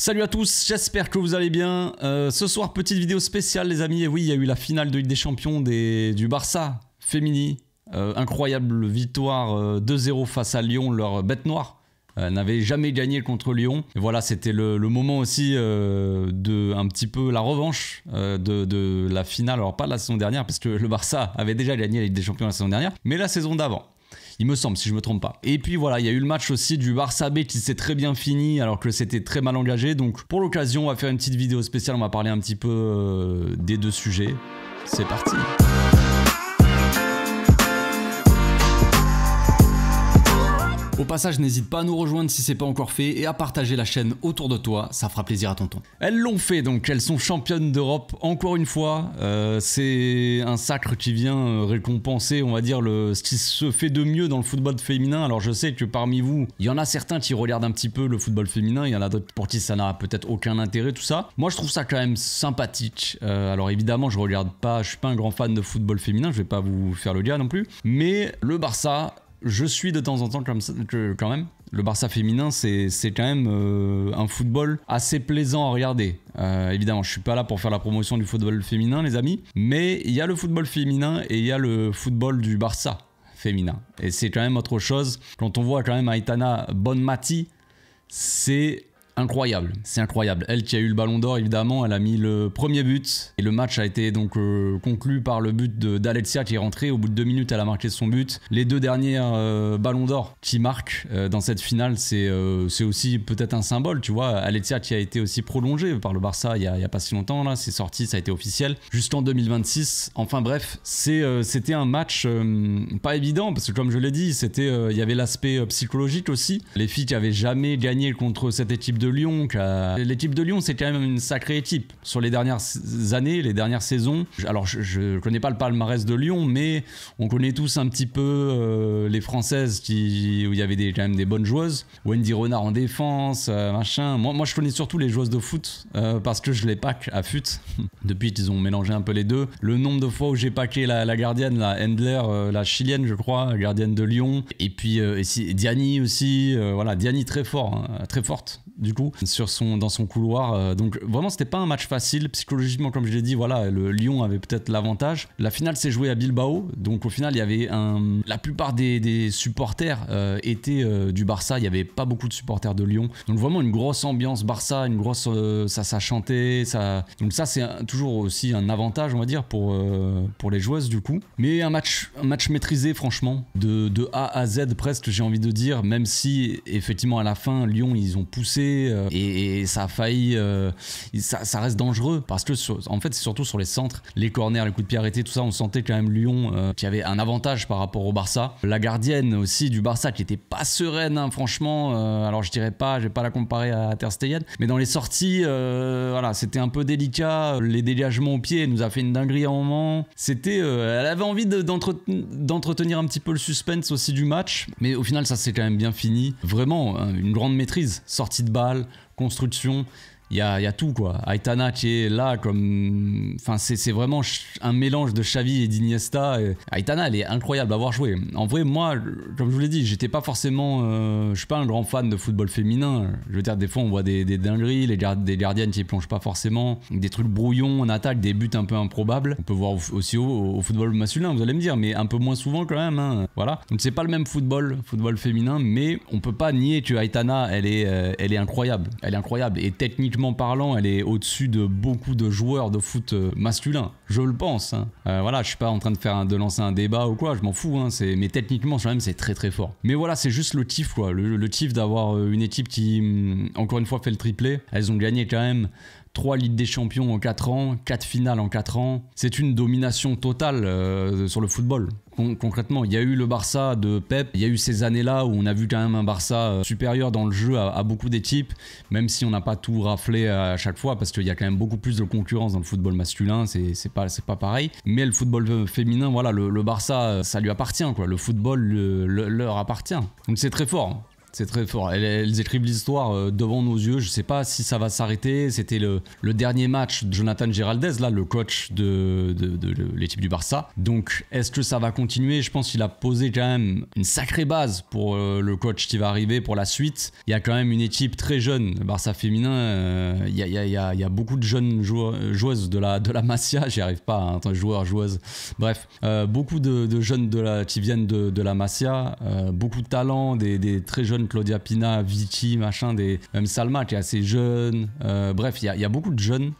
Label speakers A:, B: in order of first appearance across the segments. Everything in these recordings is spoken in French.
A: Salut à tous, j'espère que vous allez bien. Ce soir, petite vidéo spéciale les amis. Et oui, il y a eu la finale de Ligue des Champions du Barça Fémini. Incroyable victoire 2-0 face à Lyon, leur bête noire. N'avait jamais gagné contre Lyon. Et voilà, c'était le moment aussi de un petit peu la revanche de la finale. Alors pas la saison dernière, parce que le Barça avait déjà gagné la Ligue des Champions la saison dernière, mais la saison d'avant. Il me semble, si je me trompe pas. Et puis voilà, il y a eu le match aussi du Barça B qui s'est très bien fini alors que c'était très mal engagé. Donc pour l'occasion, on va faire une petite vidéo spéciale. On va parler un petit peu des deux sujets. C'est parti. Au passage, n'hésite pas à nous rejoindre si c'est pas encore fait et à partager la chaîne autour de toi, ça fera plaisir à tonton. Elles l'ont fait donc, elles sont championnes d'Europe encore une fois. C'est un sacre qui vient récompenser, on va dire, ce qui se fait de mieux dans le football féminin. Alors je sais que parmi vous, il y en a certains qui regardent un petit peu le football féminin, il y en a d'autres pour qui ça n'a peut-être aucun intérêt, tout ça. Moi je trouve ça quand même sympathique. Alors évidemment, je regarde pas, je suis pas un grand fan de football féminin, je vais pas vous faire le gars non plus. Mais le Barça, je suis de temps en temps comme ça, quand même. Le Barça féminin, c'est quand même un football assez plaisant à regarder. Évidemment, je suis pas là pour faire la promotion du football féminin, les amis. Mais il y a le football féminin et il y a le football du Barça féminin. Et c'est quand même autre chose. Quand on voit quand même Aitana Bonmati, c'est incroyable, c'est incroyable. Elle qui a eu le ballon d'or, évidemment, elle a mis le premier but. Et le match a été donc conclu par le but d'Alexia qui est rentrée. Au bout de 2 minutes, elle a marqué son but. Les deux derniers ballons d'or qui marquent dans cette finale, c'est aussi peut-être un symbole, tu vois. Alexia qui a été aussi prolongée par le Barça il y a pas si longtemps, là, c'est sorti, ça a été officiel, jusqu'en 2026. Enfin bref, c'était un match pas évident, parce que comme je l'ai dit, il y avait l'aspect psychologique aussi. Les filles qui avaient jamais gagné contre cette équipe de Lyon, l'équipe de Lyon c'est quand même une sacrée équipe sur les dernières années, les dernières saisons. Alors je connais pas le palmarès de Lyon, mais on connaît tous un petit peu les Françaises où il y avait quand même des bonnes joueuses. Wendy Renard en défense, machin. Moi je connais surtout les joueuses de foot parce que je les pack à fut depuis qu'ils ont mélangé un peu les deux. Le nombre de fois où j'ai packé la gardienne, la Handler, la chilienne je crois, gardienne de Lyon, et puis Diani aussi, voilà, Diani très fort, hein, très forte du coup dans son couloir. Donc vraiment c'était pas un match facile psychologiquement, comme je l'ai dit. Voilà, le Lyon avait peut-être l'avantage. La finale s'est jouée à Bilbao, donc au final il y avait la plupart des supporters étaient du Barça. Il y avait pas beaucoup de supporters de Lyon, donc vraiment une grosse ambiance Barça, une grosse ça chantait, ça. Donc ça c'est toujours aussi un avantage, on va dire, pour les joueuses du coup. Mais un match maîtrisé franchement de A à Z presque, j'ai envie de dire, même si effectivement à la fin Lyon ils ont poussé et ça a failli, ça reste dangereux parce que en fait c'est surtout sur les centres, les corners, les coups de pied arrêtés, tout ça, on sentait quand même Lyon qui avait un avantage par rapport au Barça. La gardienne aussi du Barça qui était pas sereine, hein, franchement. Alors je vais pas la comparer à Ter Stegen, mais dans les sorties, voilà, c'était un peu délicat. Les dégagements au pied, elle nous a fait une dinguerie à un moment. Elle avait envie d'entretenir un petit peu le suspense aussi du match, mais au final ça s'est quand même bien fini. Vraiment une grande maîtrise, sortie de balle, construction, il y a tout quoi. Aitana qui est là comme, enfin c'est vraiment un mélange de Xavi et d'Iniesta. Aitana elle est incroyable à voir jouer. En vrai moi, comme je vous l'ai dit, j'étais pas forcément, je suis pas un grand fan de football féminin. Je veux dire, des fois on voit des dingueries, des gardiennes qui plongent pas forcément, des trucs brouillons en attaque, des buts un peu improbables. On peut voir aussi au football masculin, vous allez me dire, mais un peu moins souvent quand même, hein. Voilà, donc c'est pas le même football féminin, mais on peut pas nier que Aitana elle est incroyable, et techniquement parlant, elle est au-dessus de beaucoup de joueurs de foot masculin, je le pense, hein. Voilà, je suis pas en train de lancer un débat ou quoi, je m'en fous, hein, mais techniquement quand même c'est très très fort. Mais voilà, c'est juste le kiff quoi, le kiff d'avoir une équipe qui encore une fois fait le triplé. Elles ont gagné quand même 3 Ligues des Champions en 4 ans, 4 finales en 4 ans. C'est une domination totale sur le football. Concrètement, il y a eu le Barça de Pep, il y a eu ces années-là où on a vu quand même un Barça supérieur dans le jeu à beaucoup d'équipes, même si on n'a pas tout raflé à chaque fois, parce qu'il y a quand même beaucoup plus de concurrence dans le football masculin, c'est pas pareil. Mais le football féminin, voilà, le Barça, ça lui appartient, quoi. Le football leur appartient. Donc c'est très fort. C'est très fort. Elles écrivent l'histoire devant nos yeux. Je sais pas si ça va s'arrêter. C'était le dernier match de Jonathan Giraldez, là, le coach de l'équipe du Barça. Donc, est-ce que ça va continuer? Je pense qu'il a posé quand même une sacrée base pour le coach qui va arriver pour la suite. Il y a quand même une équipe très jeune, le Barça féminin. Il y a beaucoup de jeunes joueuses de la Masia. J'y arrive pas, hein, joueuses. Bref, beaucoup de jeunes qui viennent de la Masia. Beaucoup de talents, des très jeunes Claudia Pina, Vici, machin, même Salma qui est assez jeune. Bref, il y a beaucoup de jeunes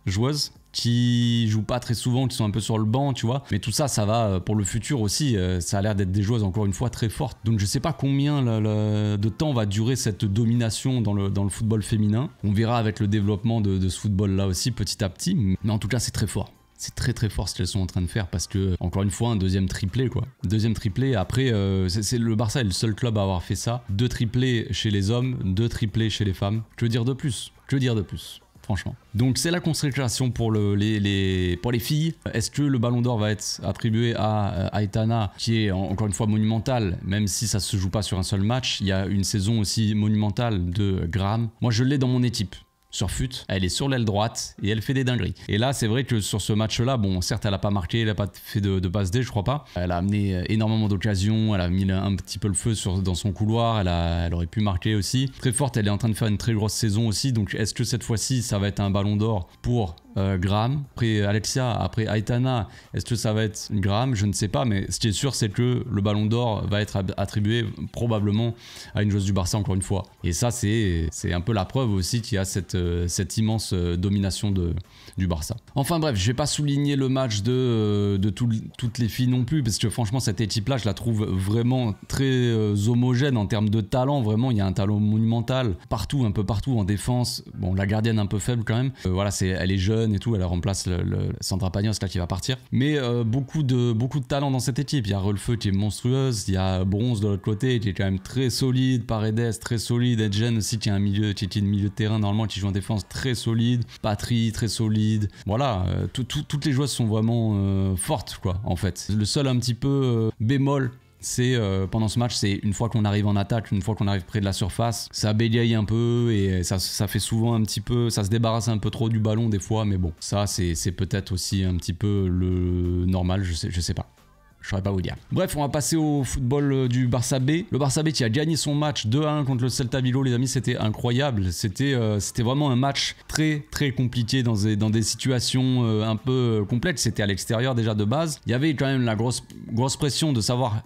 A: joueuses qui jouent pas très souvent, qui sont un peu sur le banc, tu vois. Mais tout ça, ça va pour le futur aussi. Ça a l'air d'être des joueuses, encore une fois, très fortes. Donc je sais pas combien de temps va durer cette domination dans le football féminin. On verra avec le développement de ce football-là aussi, petit à petit. Mais en tout cas, c'est très fort. C'est très très fort ce qu'elles sont en train de faire parce que, encore une fois, un deuxième triplé quoi. Deuxième triplé, après, le Barça est le seul club à avoir fait ça. 2 triplés chez les hommes, 2 triplés chez les femmes. Que dire de plus? Que dire de plus? Franchement. Donc c'est la consécration pour les filles. Est-ce que le Ballon d'Or va être attribué à Aitana, qui est encore une fois monumentale, même si ça se joue pas sur un seul match. Il y a une saison aussi monumentale de Graham. Moi je l'ai dans mon équipe. Sur FUT, elle est sur l'aile droite et elle fait des dingueries. Et là, c'est vrai que sur ce match-là, bon, certes, elle n'a pas marqué, elle n'a pas fait de passe D, je crois pas. Elle a amené énormément d'occasions, elle a mis un petit peu le feu dans son couloir, elle aurait pu marquer aussi. Très forte, elle est en train de faire une très grosse saison aussi. Donc, est-ce que cette fois-ci, ça va être un ballon d'or pour Graham, après Alexia, après Aitana? Est-ce que ça va être Graham? Je ne sais pas, mais ce qui est sûr, c'est que le ballon d'or va être attribué probablement à une joueuse du Barça, encore une fois. Et ça, c'est un peu la preuve aussi qu'il y a cette immense domination du Barça. Enfin bref, je vais pas souligner le match de toutes les filles non plus, parce que franchement, cette équipe-là, je la trouve vraiment très homogène en termes de talent. Vraiment, il y a un talent monumental partout, un peu partout en défense. Bon, la gardienne un peu faible quand même. Voilà, elle est jeune et tout, elle remplace Sandra Paños là qui va partir. Mais beaucoup de talent dans cette équipe. Il y a Rolfeu qui est monstrueuse, il y a Bronze de l'autre côté qui est quand même très solide, Paredes très solide, Edgen aussi qui est milieu de terrain normalement qui joue en défense très solide, Patry très solide. Voilà, toutes les joueuses sont vraiment fortes quoi en fait. Le seul un petit peu bémol, c'est pendant ce match, c'est une fois qu'on arrive en attaque, une fois qu'on arrive près de la surface, ça bégaye un peu et ça fait souvent un petit peu, ça se débarrasse un peu trop du ballon des fois, mais bon, ça c'est peut-être aussi un petit peu le normal, je sais pas. Je saurais pas vous dire. Bref, on va passer au football du Barça B. Le Barça B qui a gagné son match 2-1 contre le Celta Vigo, les amis, c'était incroyable. C'était vraiment un match très très compliqué dans des situations un peu complexes. C'était à l'extérieur déjà de base. Il y avait quand même la grosse pression de savoir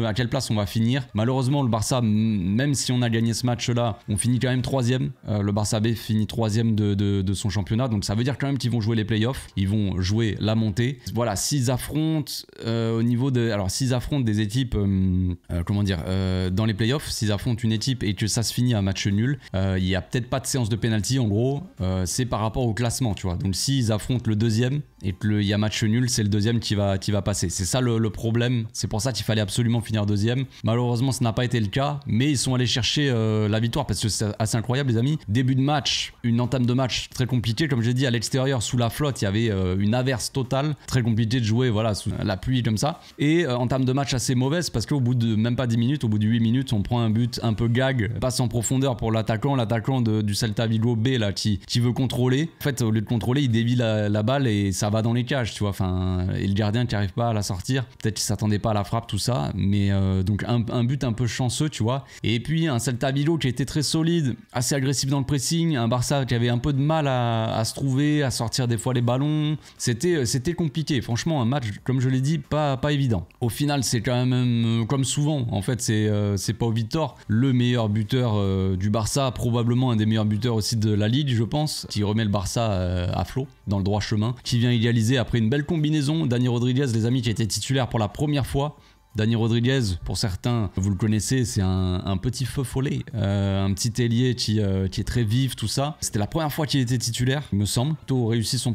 A: à quelle place on va finir. Malheureusement, le Barça, même si on a gagné ce match-là, on finit quand même 3e. Le Barça B finit 3e de son championnat. Donc ça veut dire quand même qu'ils vont jouer les playoffs. Ils vont jouer la montée. Voilà, s'ils affrontent au niveau alors s'ils affrontent des équipes dans les playoffs, s'ils affrontent une équipe et que ça se finit à match nul, il y a peut-être pas de séance de penalty en gros, c'est par rapport au classement, tu vois. Donc s'ils affrontent le deuxième et qu'il y a match nul, c'est le deuxième qui va passer. C'est ça le problème, c'est pour ça qu'il fallait absolument finir deuxième. Malheureusement ça n'a pas été le cas, mais ils sont allés chercher la victoire parce que c'est assez incroyable les amis. Début de match, une entame de match très compliquée, comme j'ai dit, à l'extérieur sous la flotte, il y avait une averse totale, très compliqué de jouer voilà, sous la pluie comme ça. Et entame de match assez mauvaise parce qu'au bout de même pas 10 minutes, au bout de 8 minutes, on prend un but un peu gag, passe en profondeur pour l'attaquant du Celta Vigo B là qui veut contrôler. En fait, au lieu de contrôler, il dévie la balle et ça va dans les cages, tu vois. Enfin, et le gardien qui arrive pas à la sortir, peut-être qu'il s'attendait pas à la frappe, tout ça. Mais donc un but un peu chanceux, tu vois. Et puis un Celta Vigo qui était très solide, assez agressif dans le pressing, un Barça qui avait un peu de mal à se trouver, à sortir des fois les ballons. C'était compliqué. Franchement, un match, comme je l'ai dit, pas évident. Au final, c'est quand même comme souvent. En fait, c'est Pau Vitor, le meilleur buteur du Barça, probablement un des meilleurs buteurs aussi de la Ligue, je pense, qui remet le Barça à flot, dans le droit chemin, qui vient égaliser après une belle combinaison. Dani Rodriguez, les amis, qui a été titulaire pour la première fois. Dani Rodriguez, pour certains, vous le connaissez, c'est un petit feu follet, un petit ailier qui est très vif, tout ça. C'était la première fois qu'il était titulaire, il me semble. Plutôt réussi son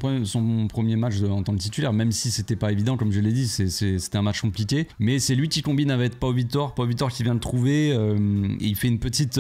A: premier match en tant que titulaire, même si c'était pas évident, comme je l'ai dit, c'était un match compliqué. Mais c'est lui qui combine avec Pau Vitor qui vient le trouver, il fait une petite...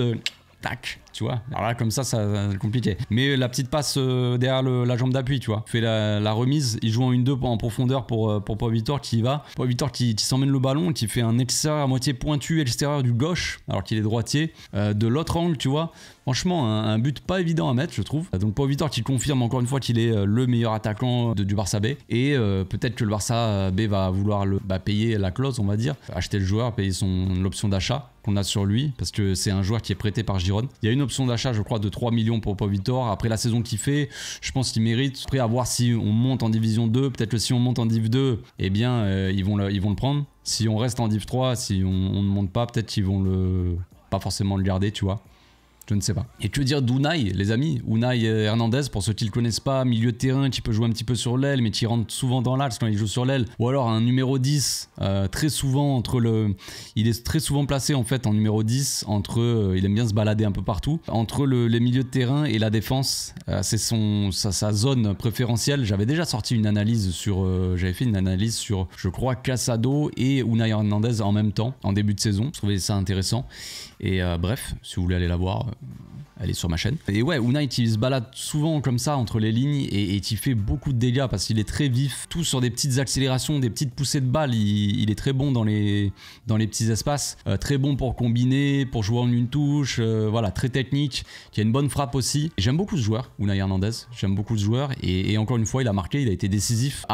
A: tac, tu vois. Alors là, comme ça c'est compliqué. Mais la petite passe derrière la jambe d'appui, tu vois. Fait la remise, il joue en 1-2 en profondeur pour Paul Victor qui y va. Paul Victor qui s'emmène le ballon, qui fait un extérieur à moitié pointu extérieur du gauche, alors qu'il est droitier, de l'autre angle, tu vois. Franchement, un but pas évident à mettre, je trouve. Donc Paul Victor qui confirme encore une fois qu'il est le meilleur attaquant du Barça B. Et peut-être que le Barça B va vouloir payer la clause, on va dire. Acheter le joueur, payer l'option d'achat qu'on a sur lui, parce que c'est un joueur qui est prêté par Girone. Il y a une option d'achat, je crois, de 3 millions pour Paul Victor. Après la saison qu'il fait, je pense qu'il mérite. Après, à voir si on monte en Division 2. Peut-être que si on monte en Div 2, eh bien, ils vont le prendre. Si on reste en Div 3, si on ne monte pas, peut-être qu'ils vont pas forcément le garder, tu vois. Je ne sais pas. Et que dire d'Unai, les amis? Unai Hernandez, pour ceux qui ne le connaissent pas, milieu de terrain qui peut jouer un petit peu sur l'aile, mais qui rentre souvent dans l'axe quand il joue sur l'aile. Ou alors un numéro 10, très souvent il est très souvent placé en fait en numéro 10, il aime bien se balader un peu partout, entre les milieux de terrain et la défense. C'est sa zone préférentielle. J'avais déjà sorti une analyse j'avais fait une analyse sur, je crois, Casado et Unai Hernandez en même temps, en début de saison. Je trouvais ça intéressant. Et bref, si vous voulez aller la voir, elle est sur ma chaîne. Et ouais, Unai qui se balade souvent comme ça entre les lignes et qui fait beaucoup de dégâts parce qu'il est très vif, tout sur des petites accélérations, des petites poussées de balles. Il est très bon dans les petits espaces, très bon pour combiner, pour jouer en une touche, voilà, très technique, qui a une bonne frappe aussi. J'aime beaucoup ce joueur, Unai Hernandez, j'aime beaucoup ce joueur et encore une fois, il a marqué, il a été décisif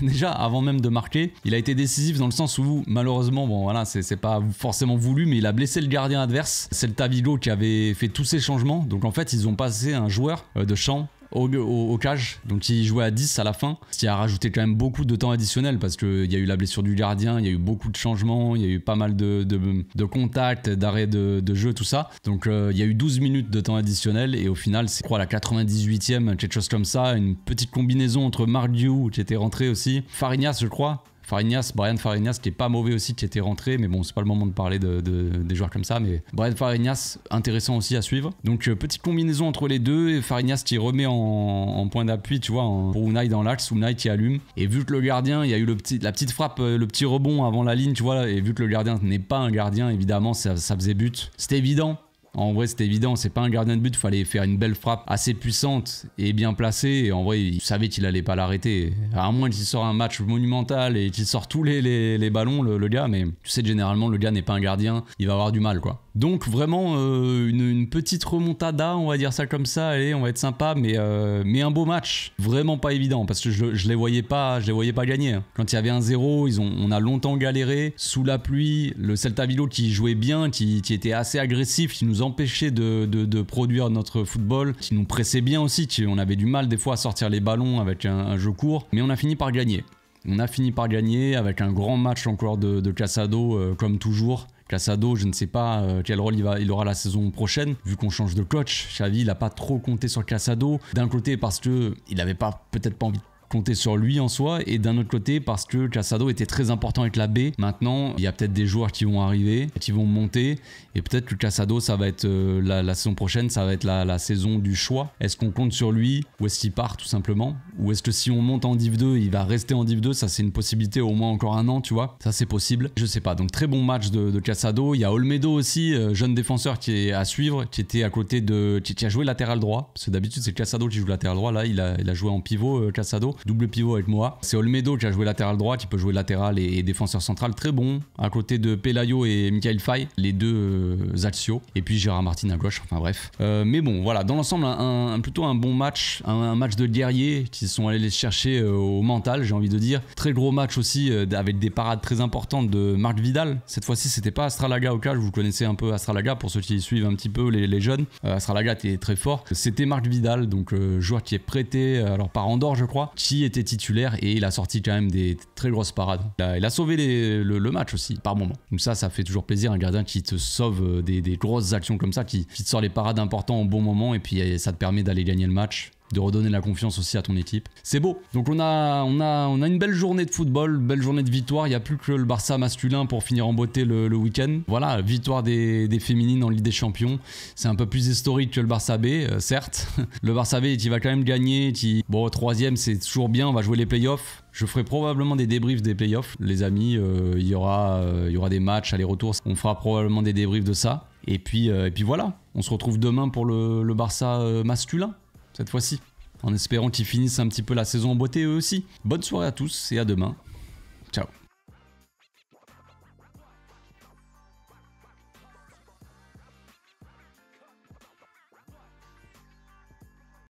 A: déjà avant même de marquer. Il a été décisif dans le sens où malheureusement, bon voilà, c'est pas forcément voulu, mais il a blessé le gardien adverse. C'est le Tavigo qui avait fait tous ces changements. Donc en fait, ils ont passé un joueur de champ au cage, donc il jouait à 10 à la fin, ce qui a rajouté quand même beaucoup de temps additionnel parce qu'il y a eu la blessure du gardien, il y a eu beaucoup de changements, il y a eu pas mal de contacts, d'arrêts de jeu, tout ça. Donc il y a eu 12 minutes de temps additionnel et au final, c'est quoi, la 98e, quelque chose comme ça, une petite combinaison entre Mardiou qui était rentré aussi, Fariñas je crois. Brian Fariñas qui est pas mauvais aussi, qui était rentré, mais bon c'est pas le moment de parler des joueurs comme ça, mais Brian Fariñas intéressant aussi à suivre. Donc petite combinaison entre les deux, et Fariñas qui remet en point d'appui, tu vois, pour Unai dans l'axe, Unai qui allume, et vu que le gardien, il y a eu la petite frappe, le petit rebond avant la ligne, tu vois, et vu que le gardien n'est pas un gardien, évidemment ça faisait but, c'était évident. En vrai, c'était évident, c'est pas un gardien de but, il fallait faire une belle frappe assez puissante et bien placée. Et en vrai, il savait qu'il allait pas l'arrêter. À moins qu'il sorte un match monumental et qu'il sorte tous les ballons, le gars. Mais tu sais, généralement, le gars n'est pas un gardien, il va avoir du mal, quoi. Donc vraiment une petite remontada, on va dire ça comme ça, allez, on va être sympa, mais un beau match, vraiment pas évident parce que je les voyais pas gagner. Quand il y avait un 0, on a longtemps galéré sous la pluie, le Celta Vigo qui jouait bien, qui était assez agressif, qui nous empêchait de produire notre football, qui nous pressait bien aussi, on avait du mal des fois à sortir les ballons avec un jeu court, mais on a fini par gagner. On a fini par gagner avec un grand match encore de Casado, comme toujours. Casado, je ne sais pas quel rôle il aura la saison prochaine, vu qu'on change de coach. Xavi, il n'a pas trop compté sur Casado. D'un côté, parce qu'il n'avait peut-être pas envie de compter sur lui en soi, et d'un autre côté parce que Casado était très important avec la B. Maintenant, il y a peut-être des joueurs qui vont arriver, qui vont monter, et peut-être que Casado, ça va être la saison prochaine, ça va être la saison du choix. Est-ce qu'on compte sur lui, ou est-ce qu'il part tout simplement, ou est-ce que si on monte en Div 2, il va rester en Div 2? Ça, c'est une possibilité, au moins encore un an, tu vois, ça c'est possible, je sais pas. Donc très bon match de Casado. Il y a Olmedo aussi, jeune défenseur qui est à suivre, qui était à côté qui a joué latéral droit, parce que d'habitude c'est Casado qui joue latéral droit. Là il a joué en pivot, Casado, double pivot avec Moa. C'est Olmedo qui a joué latéral droit, qui peut jouer latéral et défenseur central, très bon, à côté de Pelayo et Michael Faye, les deux Axio, et puis Gérard Martin à gauche, enfin bref. Mais bon, voilà, dans l'ensemble, plutôt un bon match, un match de guerriers qui sont allés les chercher au mental, j'ai envie de dire. Très gros match aussi, avec des parades très importantes de Marc Vidal. Cette fois-ci, c'était pas Astralaga au cage, vous connaissez un peu Astralaga pour ceux qui suivent un petit peu les jeunes. Astralaga était très fort. C'était Marc Vidal, donc joueur qui est prêté alors par Andorre, je crois, qui était titulaire, et il a sorti quand même des très grosses parades. Il a sauvé le match aussi par moment. Donc ça fait toujours plaisir, un gardien qui te sauve des grosses actions comme ça, qui te sort les parades importantes au bon moment, et puis ça te permet d'aller gagner le match, de redonner la confiance aussi à ton équipe. C'est beau. Donc on a une belle journée de football, belle journée de victoire. Il n'y a plus que le Barça masculin pour finir en beauté le week-end. Voilà, victoire des féminines en Ligue des Champions. C'est un peu plus historique que le Barça B, certes. Le Barça B, il va quand même gagner. Bon, troisième, c'est toujours bien. On va jouer les playoffs. Je ferai probablement des débriefs des playoffs, les amis. Il y aura des matchs aller-retour. On fera probablement des débriefs de ça. Et puis voilà, on se retrouve demain pour le Barça masculin, cette fois-ci. En espérant qu'ils finissent un petit peu la saison en beauté eux aussi. Bonne soirée à tous et à demain. Ciao.